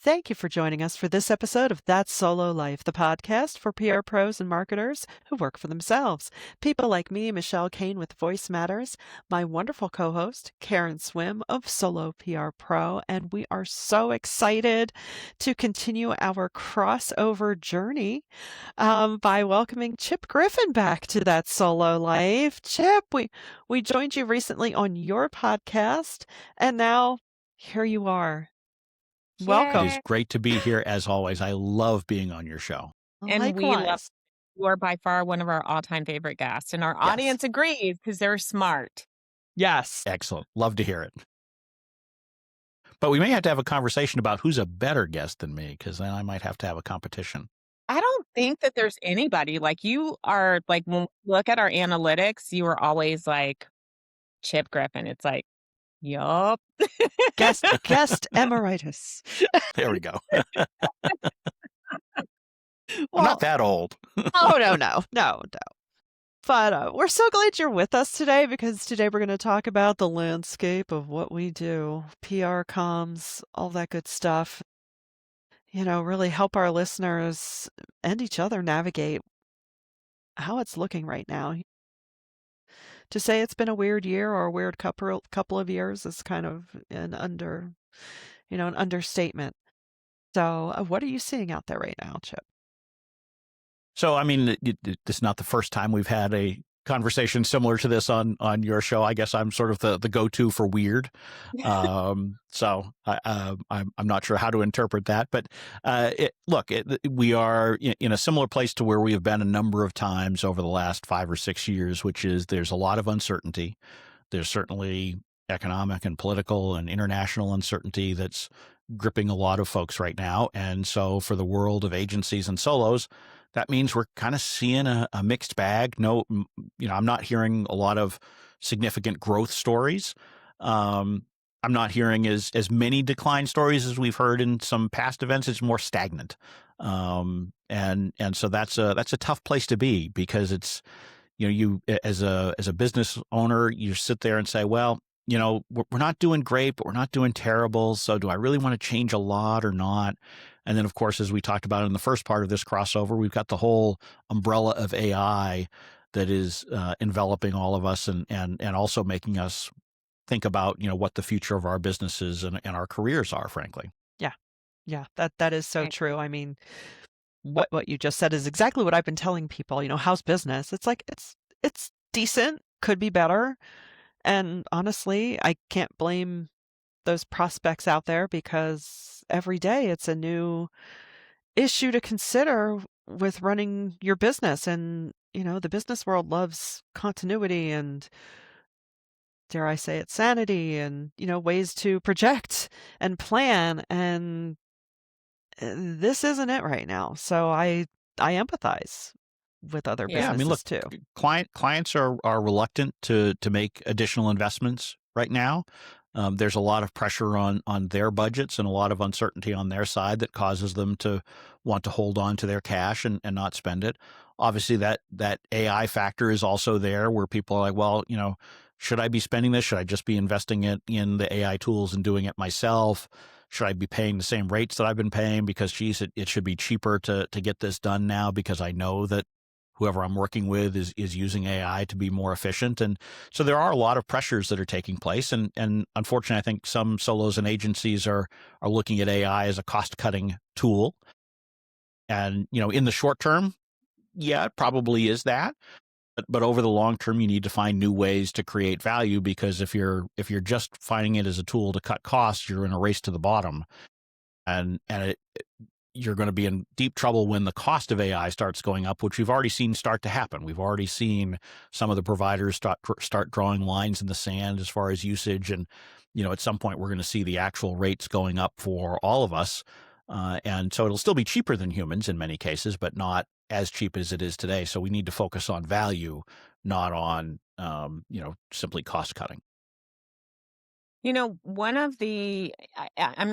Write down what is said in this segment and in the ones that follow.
Thank you for joining us for this episode of That's Solo Life, the podcast for PR pros and marketers who work for themselves. People like me, Michelle Kane with Voice Matters, my wonderful co-host, Karen Swim of Solo PR Pro, and we are so excited to continue our crossover journey by welcoming Chip Griffin back to That Solo Life. Chip, we joined you recently on your podcast, and now here you are. It Welcome. is great to be here as always. I love being on your show. And we love Likewise. you are by far one of our all-time favorite guests, and our Yes. audience agrees because they're smart. Yes. Excellent. Love to hear it. But we may have to have a conversation about who's a better guest than me, because then I might have to have a competition. I don't think that there's anybody like you are. Like when we look at our analytics, you are always like Chip Griffin. It's like, yup. Guest emeritus. There we go. I'm Well, not that old. oh, no. But we're so glad you're with us today because today we're going to talk about the landscape of what we do, PR comms, all that good stuff. You know, really help our listeners and each other navigate how it's looking right now. To say it's been a weird year or a weird couple of years is kind of an understatement. So, what are you seeing out there right now, Chip? So, I mean, this is not the first time we've had a conversation similar to this on your show. I guess I'm sort of the go-to for weird. So I'm not sure how to interpret that, but we are in a similar place to where we have been a number of times over the last 5 or 6 years, which is there's a lot of uncertainty. There's certainly economic and political and international uncertainty that's gripping a lot of folks right now. And so for the world of agencies and solos, that means we're kind of seeing a mixed bag. No, I'm not hearing a lot of significant growth stories. I'm not hearing as many decline stories as we've heard in some past events. It's more stagnant. And so that's a tough place to be because it's, you as a business owner, you sit there and say, well, we're not doing great, but we're not doing terrible. So do I really want to change a lot or not? And then, of course, as we talked about in the first part of this crossover, we've got the whole umbrella of AI that is enveloping all of us and also making us think about, what the future of our businesses and our careers are, frankly. Yeah, that is so true. I mean, what you just said is exactly what I've been telling people. How's business? It's like it's decent, could be better. And honestly, I can't blame those prospects out there because every day it's a new issue to consider with running your business. And, the business world loves continuity and, dare I say it, sanity and, ways to project and plan. And this isn't it right now. So I empathize with other Yeah, businesses too. Clients are reluctant to make additional investments right now. There's a lot of pressure on their budgets and a lot of uncertainty on their side that causes them to want to hold on to their cash and not spend it. Obviously, that AI factor is also there where people are like, well, should I be spending this? Should I just be investing it in the AI tools and doing it myself? Should I be paying the same rates that I've been paying? Because, geez, it should be cheaper to get this done now because I know that whoever I'm working with is using AI to be more efficient. And so there are a lot of pressures that are taking place. And unfortunately, I think some solos and agencies are looking at AI as a cost-cutting tool. And, in the short term, yeah, it probably is that. But over the long term, you need to find new ways to create value because if you're just finding it as a tool to cut costs, you're in a race to the bottom. And you're going to be in deep trouble when the cost of AI starts going up, which we've already seen start to happen. We've already seen some of the providers start drawing lines in the sand as far as usage. And, at some point we're going to see the actual rates going up for all of us. And so it'll still be cheaper than humans in many cases, but not as cheap as it is today. So we need to focus on value, not on, simply cost cutting. I'm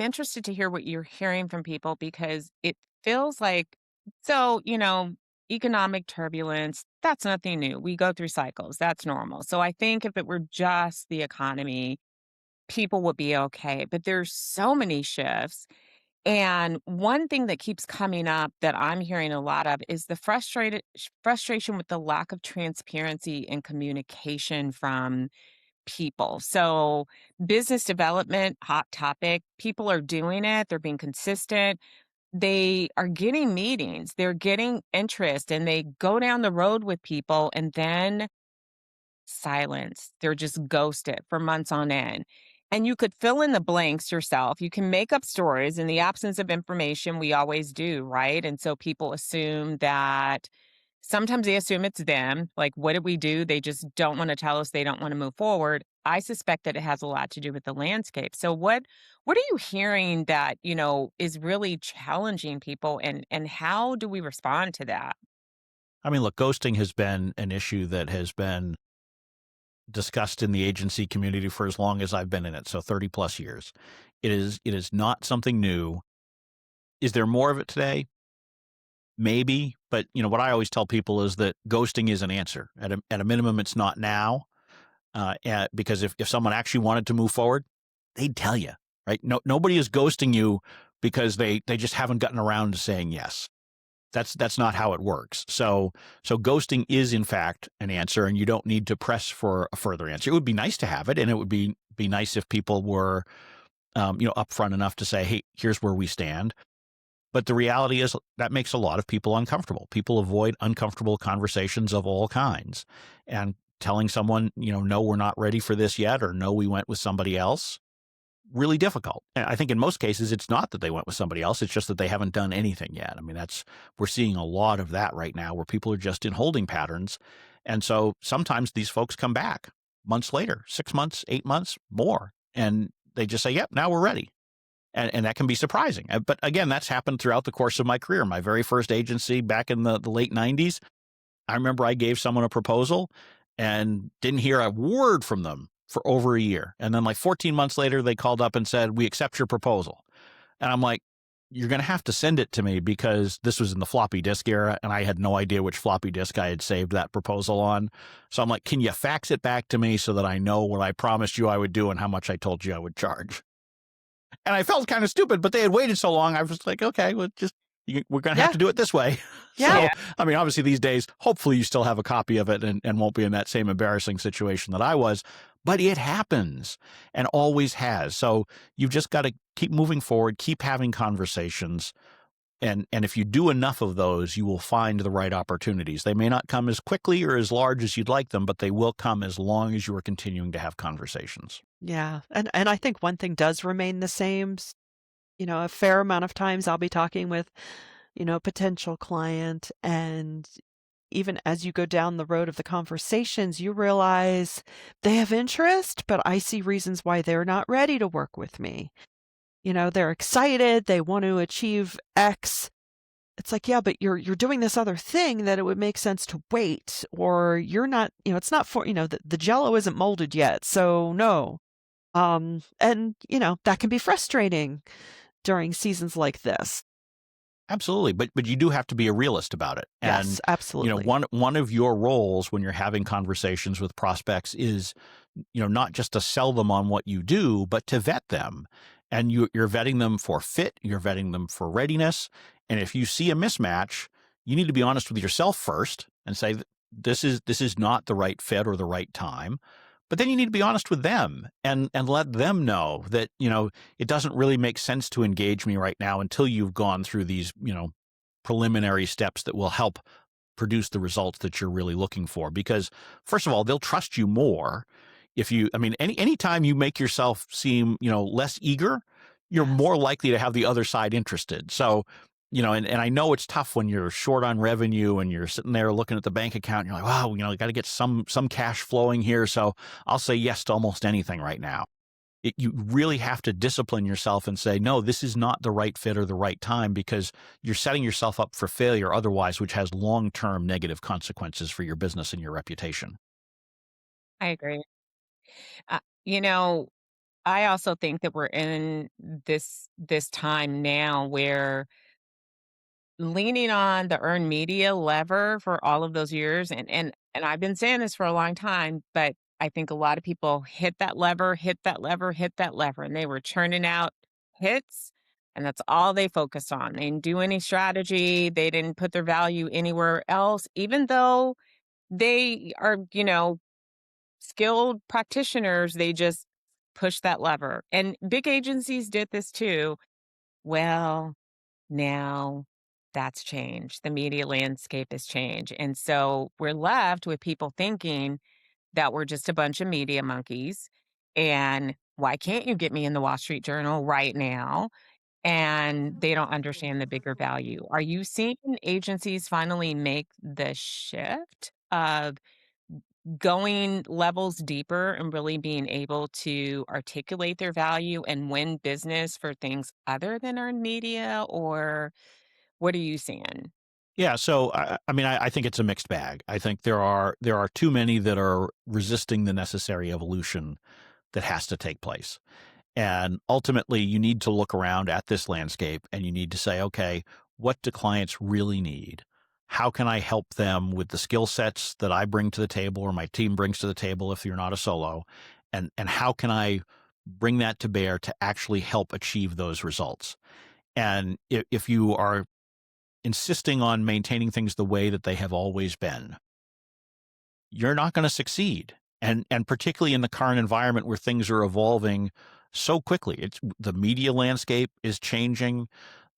interested to hear what you're hearing from people because it feels like, so, economic turbulence, that's nothing new. We go through cycles. That's normal. So I think if it were just the economy, people would be okay. But there's so many shifts. And one thing that keeps coming up that I'm hearing a lot of is the frustration with the lack of transparency and communication from people. So, business development, hot topic. People are doing it, they're being consistent. They are getting meetings, they're getting interest, and they go down the road with people, and then silence. They're just ghosted for months on end. And you could fill in the blanks yourself. You can make up stories in the absence of information. We always do, right? And so people assume that sometimes they assume it's them. Like, what did we do? They just don't want to tell us. They don't want to move forward. I suspect that it has a lot to do with the landscape. So what are you hearing that, is really challenging people, and how do we respond to that? I mean, look, ghosting has been an issue that has been discussed in the agency community for as long as I've been in it, so 30 plus years. It is not something new. Is there more of it today? Maybe, but what I always tell people is that ghosting is an answer. At a minimum, it's not now, because if someone actually wanted to move forward, they'd tell you, right? No, nobody is ghosting you because they just haven't gotten around to saying yes. That's not how it works. So ghosting is in fact an answer, and you don't need to press for a further answer. It would be nice to have it, and it would be nice if people were upfront enough to say, hey, here's where we stand. But the reality is that makes a lot of people uncomfortable. People avoid uncomfortable conversations of all kinds, and telling someone, no, we're not ready for this yet, or no, we went with somebody else, really difficult. And I think in most cases, it's not that they went with somebody else. It's just that they haven't done anything yet. I mean, we're seeing a lot of that right now, where people are just in holding patterns. And so sometimes these folks come back months later, 6 months, 8 months, more, and they just say, yep, now we're ready. And that can be surprising. But again, that's happened throughout the course of my career. My very first agency back in the late 90s, I remember I gave someone a proposal and didn't hear a word from them for over a year. And then like 14 months later, they called up and said, we accept your proposal. And I'm like, you're going to have to send it to me, because this was in the floppy disk era, and I had no idea which floppy disk I had saved that proposal on. So I'm like, can you fax it back to me so that I know what I promised you I would do and how much I told you I would charge? And I felt kind of stupid, but they had waited so long. I was like, okay, well, we're going to have Yeah. to do it this way. Yeah. So, I mean, obviously these days, hopefully you still have a copy of it and won't be in that same embarrassing situation that I was, but it happens and always has. So you've just got to keep moving forward, keep having conversations. And if you do enough of those, you will find the right opportunities. They may not come as quickly or as large as you'd like them, but they will come as long as you are continuing to have conversations. Yeah. And I think one thing does remain the same. A fair amount of times I'll be talking with, a potential client, and even as you go down the road of the conversations, you realize they have interest, but I see reasons why they're not ready to work with me. They're excited, they want to achieve X. It's like, yeah, but you're doing this other thing that it would make sense to wait, or you're not, it's not for, the jello isn't molded yet. So no. And that can be frustrating during seasons like this. Absolutely, but you do have to be a realist about it. Yes, And absolutely. one of your roles when you're having conversations with prospects is, not just to sell them on what you do, but to vet them. And you're vetting them for fit, you're vetting them for readiness. And if you see a mismatch, you need to be honest with yourself first and say, this is not the right fit or the right time. But then you need to be honest with them and let them know that, it doesn't really make sense to engage me right now until you've gone through these, preliminary steps that will help produce the results that you're really looking for. Because first of all, they'll trust you more if you, I mean, anytime you make yourself seem, less eager, you're Yes. more likely to have the other side interested. So, and I know it's tough when you're short on revenue and you're sitting there looking at the bank account and you're like, wow, got to get some cash flowing here. So I'll say yes to almost anything right now. You really have to discipline yourself and say, no, this is not the right fit or the right time, because you're setting yourself up for failure otherwise, which has long-term negative consequences for your business and your reputation. I agree. Uh, you know, I also think that we're in this time now where leaning on the earned media lever for all of those years, and I've been saying this for a long time, but I think a lot of people hit that lever, hit that lever, hit that lever, and they were churning out hits and that's all they focused on. They didn't do any strategy. They didn't put their value anywhere else, even though they are, skilled practitioners. They just push that lever. And big agencies did this too. Well, now that's changed. The media landscape has changed. And so we're left with people thinking that we're just a bunch of media monkeys. And why can't you get me in the Wall Street Journal right now? And they don't understand the bigger value. Are you seeing agencies finally make the shift of going levels deeper and really being able to articulate their value and win business for things other than earned media? Or what are you seeing? Yeah, so I mean, I think it's a mixed bag. I think there are too many that are resisting the necessary evolution that has to take place. And ultimately, you need to look around at this landscape and you need to say, okay, what do clients really need? How can I help them with the skill sets that I bring to the table or my team brings to the table if you're not a solo? And how can I bring that to bear to actually help achieve those results? And if you are insisting on maintaining things the way that they have always been, you're not going to succeed. And particularly in the current environment where things are evolving so quickly. It's the media landscape is changing.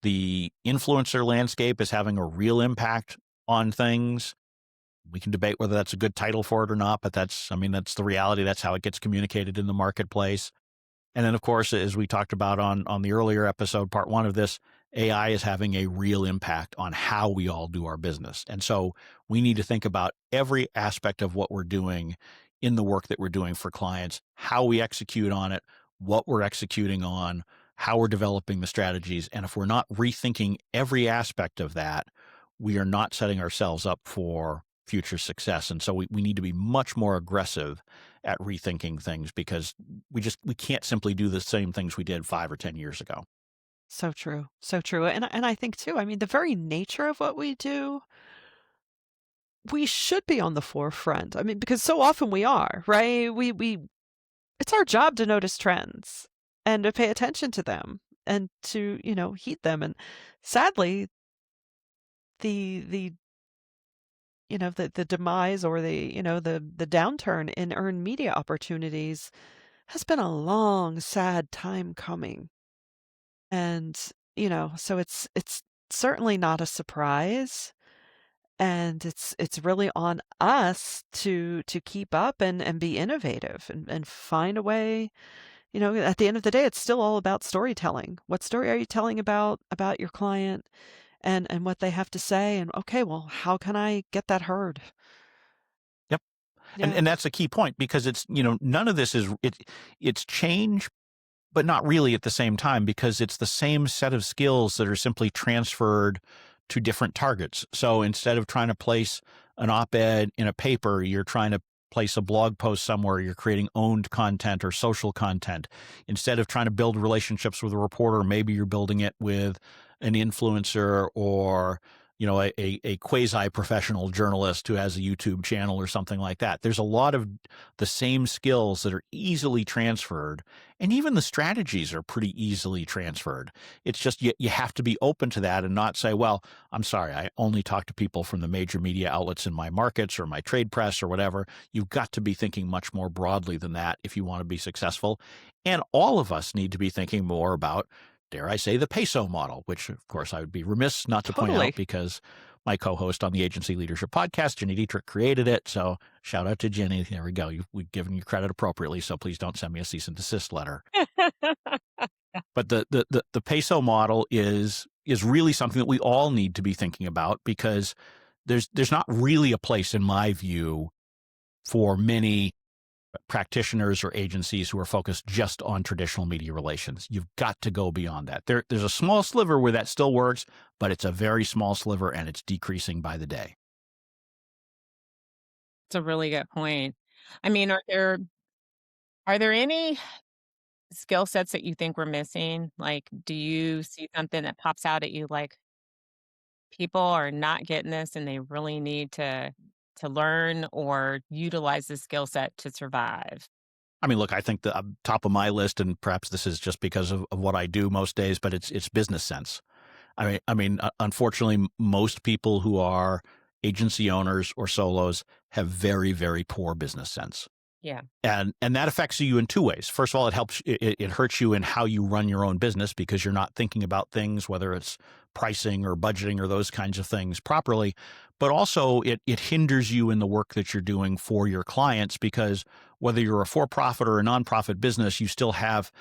The influencer landscape is having a real impact on things. We can debate whether that's a good title for it or not, but I mean, that's the reality. That's how it gets communicated in the marketplace. And then, of course, as we talked about on the earlier episode, part one of this, AI is having a real impact on how we all do our business. And so we need to think about every aspect of what we're doing in the work that we're doing for clients, how we execute on it, what we're executing on, how we're developing the strategies. And if we're not rethinking every aspect of that, we are not setting ourselves up for future success. And so we need to be much more aggressive at rethinking things because we can't simply do the same things we did 5 or 10 years ago. So true. So true. And I think too, I mean, the very nature of what we do, we should be on the forefront. I mean, because so often we are, right? We it's our job to notice trends and to pay attention to them and to, heed them. And sadly, the the demise or the downturn in earned media opportunities has been a long, sad time coming. And, so it's certainly not a surprise. And it's really on us to keep up and be innovative and find a way. At the end of the day, it's still all about storytelling. What story are you telling about your client and what they have to say? And okay, well, how can I get that heard? Yep. And Yeah, and that's a key point because none of this it's change, but not really at the same time because it's the same set of skills that are simply transferred to different targets. So instead of trying to place an op-ed in a paper, you're trying to place a blog post somewhere, you're creating owned content or social content. Instead of trying to build relationships with a reporter, maybe you're building it with an influencer or a quasi-professional journalist who has a YouTube channel or something like that. There's a lot of the same skills that are easily transferred, and even the strategies are pretty easily transferred. It's just you have to be open to that and not say, well, I'm sorry, I only talk to people from the major media outlets in my markets or my trade press or whatever. You've got to be thinking much more broadly than that if you want to be successful. And all of us need to be thinking more about, dare I say, the peso model, which of course I would be remiss not to point out totally. because my co-host on the Agency Leadership Podcast, Jenny Dietrich, created it. So shout out to Jenny. There we go. We've given you credit appropriately. So please don't send me a cease and desist letter. But the peso model is really something that we all need to be thinking about because there's not really a place, in my view, for many practitioners or agencies who are focused just on traditional media relations. You've got to go beyond that. There's a small sliver where that still works, but it's a very small sliver and it's decreasing by the day. It's a really good point. I mean, are there any skill sets that you think we're missing? Like, do you see something that pops out at you like people are not getting this and they really need to learn or utilize the skill set to survive? I mean, look, I think the top of my list, and perhaps this is just because of what I do most days, but it's business sense. Unfortunately, most people who are agency owners or solos have very, very poor business sense. Yeah. And that affects you in two ways. First of all, it hurts you in how you run your own business because you're not thinking about things, whether it's pricing or budgeting or those kinds of things properly. But also it hinders you in the work that you're doing for your clients because whether you're a for-profit or a nonprofit business, you still have,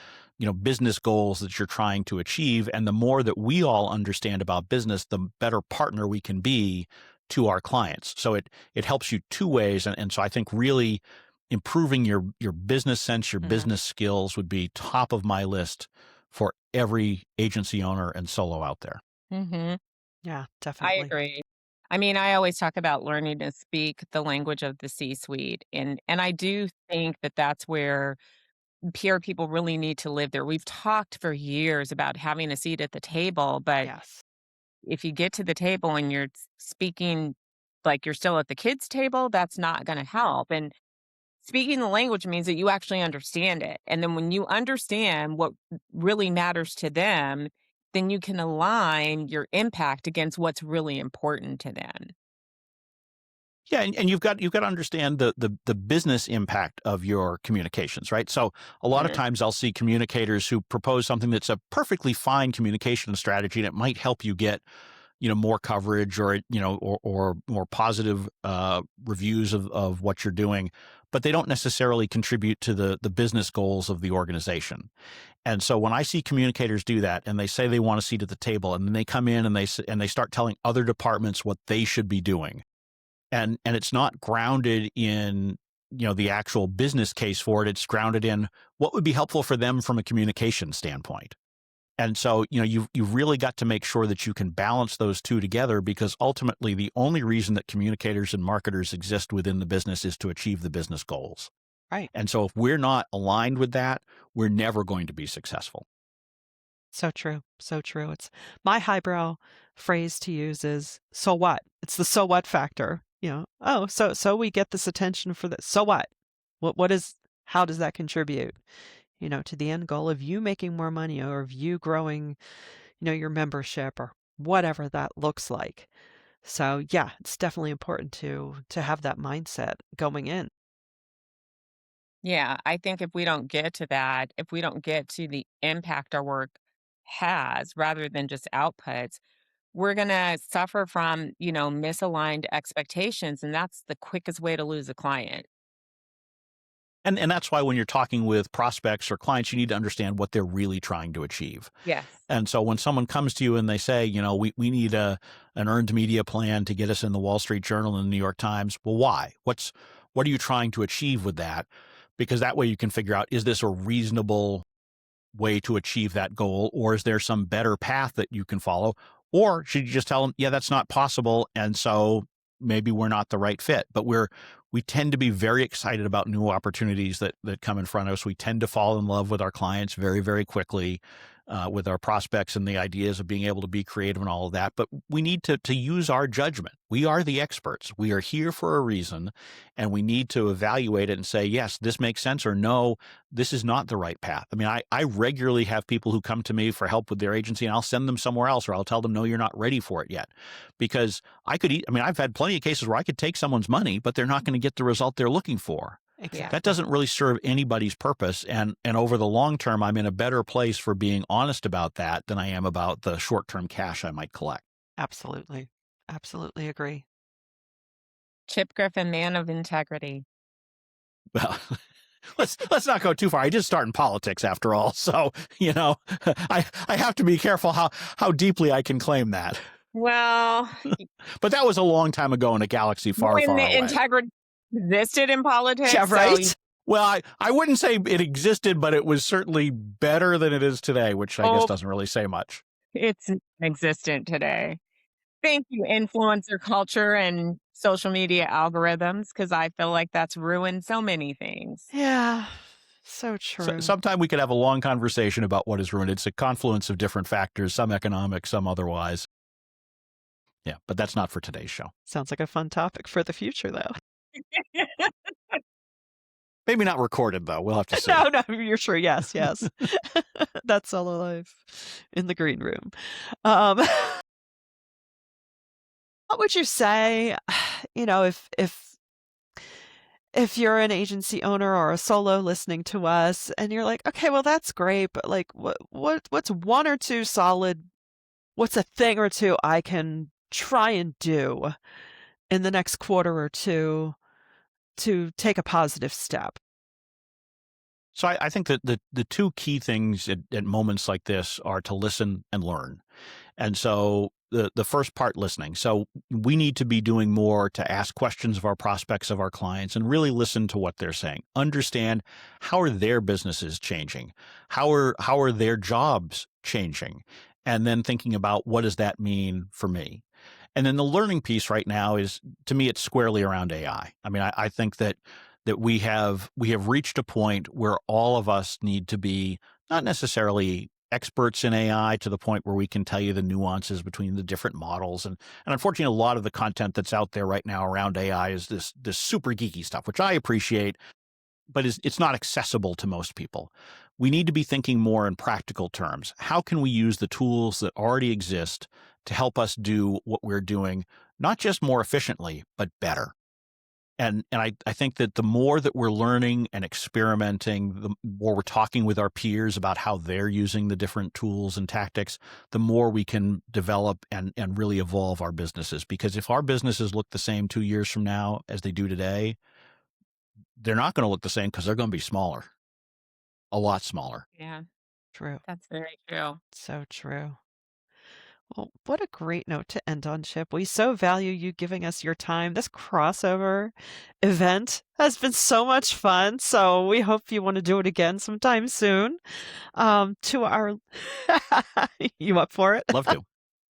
business goals that you're trying to achieve. And the more that we all understand about business, the better partner we can be to our clients. So it helps you two ways. And so I think really improving your business sense, your Mhm. business skills would be top of my list for every agency owner and solo out there. Mhm. Yeah, I definitely. agree. I mean, I always talk about learning to speak the language of the C-suite, and I do think that that's where PR people really need to live there. We've talked for years about having a seat at the table, but Yes. if you get to the table and you're speaking like you're still at the kids' table, that's not gonna help, and speaking the language means that you actually understand it, and then when you understand what really matters to them, then you can align your impact against what's really important to them. Yeah, and you've got to understand the business impact of your communications, right? So a lot of Mhm. times I'll see communicators who propose something that's a perfectly fine communication strategy and it might help you get more coverage or or more positive reviews of what you're doing, but they don't necessarily contribute to the business goals of the organization. And so when I see communicators do that and they say they want a seat at the table and then they come in and they start telling other departments what they should be doing, and it's not grounded in the actual business case for it, it's grounded in what would be helpful for them from a communication standpoint. And so, you've really got to make sure that you can balance those two together because ultimately the only reason that communicators and marketers exist within the business is to achieve the business goals. Right. And so if we're not aligned with that, we're never going to be successful. So true. So true. It's my highbrow phrase to use is so what? It's the so what factor. Oh, so we get this attention for this. So what? What is how does that contribute, to the end goal of you making more money or of you growing, your membership or whatever that looks like. So yeah, it's definitely important to have that mindset going in. Yeah, I think if we don't get to that, if we don't get to the impact our work has rather than just outputs, we're gonna suffer from, misaligned expectations, and that's the quickest way to lose a client. And that's why when you're talking with prospects or clients, you need to understand what they're really trying to achieve. Yes. And so when someone comes to you and they say, we need an earned media plan to get us in the Wall Street Journal and the New York Times, well, why? What are you trying to achieve with that? Because that way you can figure out, is this a reasonable way to achieve that goal? Or is there some better path that you can follow? Or should you just tell them, yeah, that's not possible. And so maybe we're not the right fit, but we tend to be very excited about new opportunities that come in front of us. We tend to fall in love with our clients very, very quickly, with our prospects and the ideas of being able to be creative and all of that. But we need to use our judgment. We are the experts. We are here for a reason, and we need to evaluate it and say, yes, this makes sense, or no, this is not the right path. I mean, I regularly have people who come to me for help with their agency, and I'll send them somewhere else, or I'll tell them, no, you're not ready for it yet. Because I've had plenty of cases where I could take someone's money, but they're not going to get the result they're looking for. Yeah. That Exactly. doesn't really serve anybody's purpose. And over the long term, I'm in a better place for being honest about that than I am about the short term cash I might collect. Absolutely. Absolutely agree. Chip Griffin, man of integrity. Well, let's not go too far. I did start in politics after all, so I have to be careful how deeply I can claim that. Well, But that was a long time ago in a galaxy far, when far the away. integrity existed in Yeah, politics, so right? Well, I wouldn't say it existed, but it was certainly better than it is today, which I guess oh, doesn't really say much. it's existent today. Thank you, influencer culture and social media algorithms, because I feel like that's ruined so many things. Yeah. So So, true. sometime we could have a long conversation about what is ruined. It's a confluence of different factors, some economic, some otherwise. Yeah, but that's not for today's show. Sounds like a fun topic for the future though. Maybe not recorded, though. We'll have to see. No, you're sure. Yes, yes. That's solo life in the green room. What would you say, if you're an agency owner or a solo listening to us and you're like, okay, well, that's great, but like, what's one or two solid, what's a thing or two I can try and do in the next quarter or two to take a positive step? So I think that the two key things at moments like this are to listen and learn. And so the first part, listening. So we need to be doing more to ask questions of our prospects, of our clients, and really listen to what they're saying. Understand, how are their businesses changing? How are their jobs changing? And then thinking about, what does that mean for me? And then the learning piece right now is, to me, it's squarely around AI. I mean, I think that we have reached a point where all of us need to be not necessarily experts in AI to the point where we can tell you the nuances between the different models. And unfortunately, a lot of the content that's out there right now around AI is this super geeky stuff, which I appreciate, but it's not accessible to most people. We need to be thinking more in practical terms. How can we use the tools that already exist to help us do what we're doing, not just more efficiently, but better? And I think that the more that we're learning and experimenting, the more we're talking with our peers about how they're using the different tools and tactics, the more we can develop and really evolve our businesses. Because if our businesses look the same 2 years from now as they do today, they're not going to look the same, because they're going to be smaller, a lot smaller. Yeah, True. that's very true. So true. Well, what a great note to end on, Chip. We so value you giving us your time. This crossover event has been so much fun. So we hope you want to do it again sometime soon. To our, you up for it? Love to.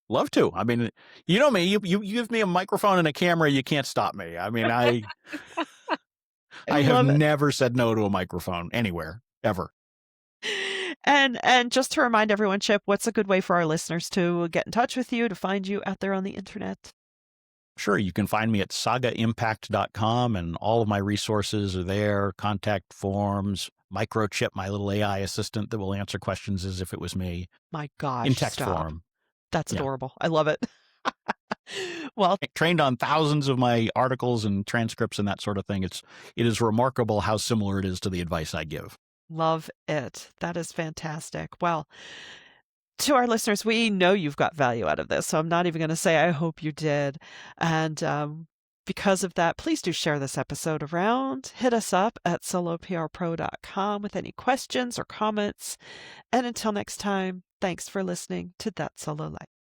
Love to. I mean, you know me, you give me a microphone and a camera, you can't stop me. I mean, I have love it. never said no to a microphone anywhere, ever. And just to remind everyone, Chip, what's a good way for our listeners to get in touch with you, to find you out there on the internet? Sure, you can find me at sagaimpact.com, and all of my resources are there. Contact forms, Microchip, my little AI assistant that will answer questions as if it was me, My gosh, in text stop. form. That's Yeah. adorable. I love it. Well, Trained on thousands of my articles and transcripts and that sort of thing. It is remarkable how similar it is to the advice I give. love it. That is fantastic. Well, to our listeners, we know you've got value out of this, so I'm not even going to say I hope you did. And because of that, please do share this episode around. Hit us up at soloprpro.com with any questions or comments. And until next time, thanks for listening to That Solo Life.